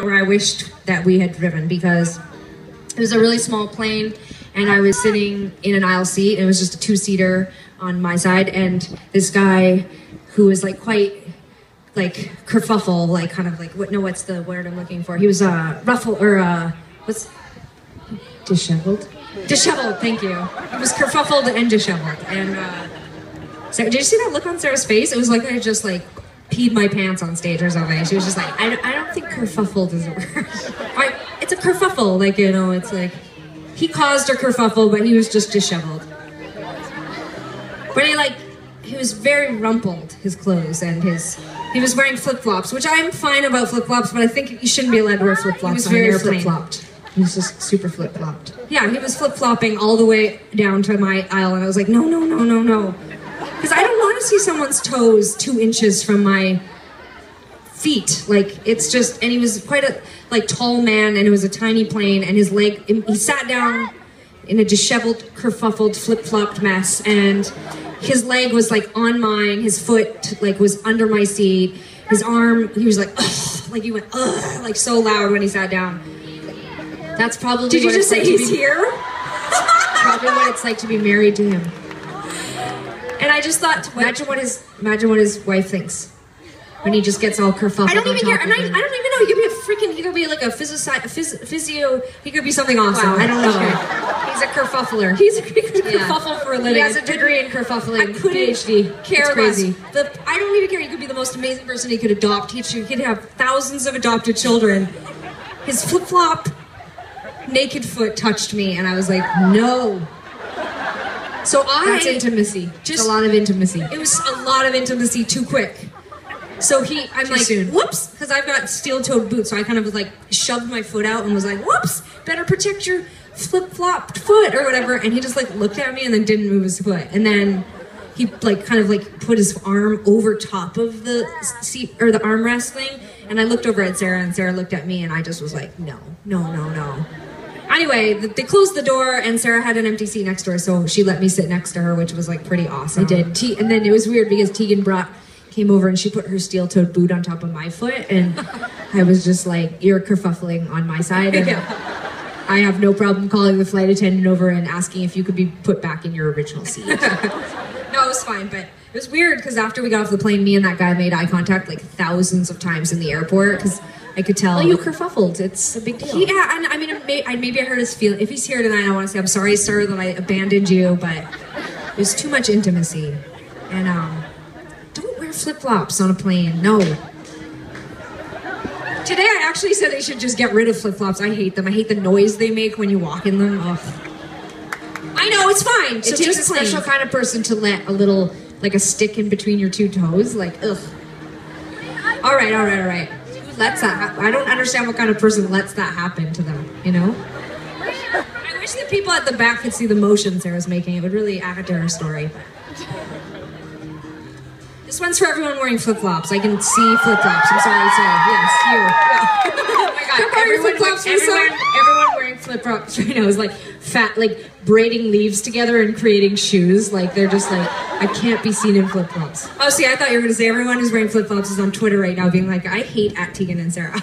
where I wished that we had driven, because it was a really small plane and I was sitting in an aisle seat. It was just a 2-seater on my side, and this guy who was like quite like kerfuffle, like kind of like what's the word I'm looking for? He was ruffle or what's disheveled? Disheveled, thank you. He was kerfuffled and disheveled. And so, did you see that look on Sarah's face? It was like I just like peed my pants on stage or something. She was just like, I don't think kerfuffled is a word. It's a kerfuffle, like, you know, it's like he caused a kerfuffle, but he was just disheveled. But he was very rumpled, his clothes, and he was wearing flip-flops, which I'm fine about flip-flops, but I think you shouldn't be allowed to wear flip-flops. He was very flip-flopped. He was just super flip-flopped. Yeah, he was flip-flopping all the way down to my aisle, and I was like, no. Because I don't want to see someone's toes 2 inches from my feet. Like, it's just, and he was quite a, like, tall man, and it was a tiny plane, and his leg, he sat down in a disheveled, kerfuffled, flip-flopped mess, and his leg was, like, on mine, his foot, like, was under my seat, his arm, he was like, ugh, like, he went, ugh, like, so loud when he sat down. That's probably Did you just say he's here? Probably what it's like to be married to him. And I just thought, imagine what his wife thinks when he just gets all kerfuffled. I don't even care. I don't even know. He could be like a physio. He could be something awesome. Wow. I don't know. Okay. He's a kerfuffler. He could kerfuffle for a living. He has a degree in kerfuffling. I couldn't PhD. care less. crazy. I don't even care. He could be the most amazing person. He could adopt. He could have thousands of adopted children. His flip-flop naked foot touched me, and I was like, no. So that's intimacy. Just a lot of intimacy. It was a lot of intimacy too quick. So I'm like, whoops, because I've got steel-toed boots. So I kind of was like, shoved my foot out and was like, whoops, better protect your flip-flopped foot or whatever. And he just like looked at me and then didn't move his foot. And then he like kind of like put his arm over top of the seat or the armrest thing. And I looked over at Sarah, and Sarah looked at me, and I just was like, no. Anyway, they closed the door, and Sarah had an empty seat next to her, so she let me sit next to her, which was like pretty awesome. I did. And then it was weird because Tegan came over and she put her steel-toed boot on top of my foot, and I was just like, you're kerfuffling on my side, and I have no problem calling the flight attendant over and asking if you could be put back in your original seat. No, it was fine, but it was weird because after we got off the plane, me and that guy made eye contact like thousands of times in the airport because I could tell. Oh, you kerfuffled. It's a big deal. Yeah, and I mean, maybe I hurt his feelings. If he's here tonight, I want to say I'm sorry, sir, that I abandoned you, but it was too much intimacy. And don't wear flip-flops on a plane. No. Today I actually said they should just get rid of flip-flops. I hate them. I hate the noise they make when you walk in them. Ugh. I know, it's fine. So it takes a special kind of person to let a little, like a stick in between your two toes. Like, ugh. All right. Who lets that happen? I don't understand what kind of person lets that happen to them, you know? I wish the people at the back could see the motion Sarah's making. It would really add to her story. This one's for everyone wearing flip-flops. I can see flip-flops. I'm sorry, Sarah. Yes, you. Yeah. Oh my God. Everyone wearing flip-flops right now is like fat, like braiding leaves together and creating shoes. Like they're just like, I can't be seen in flip-flops. Oh, see, I thought you were going to say everyone who's wearing flip-flops is on Twitter right now being like, I hate @Tegan and Sara.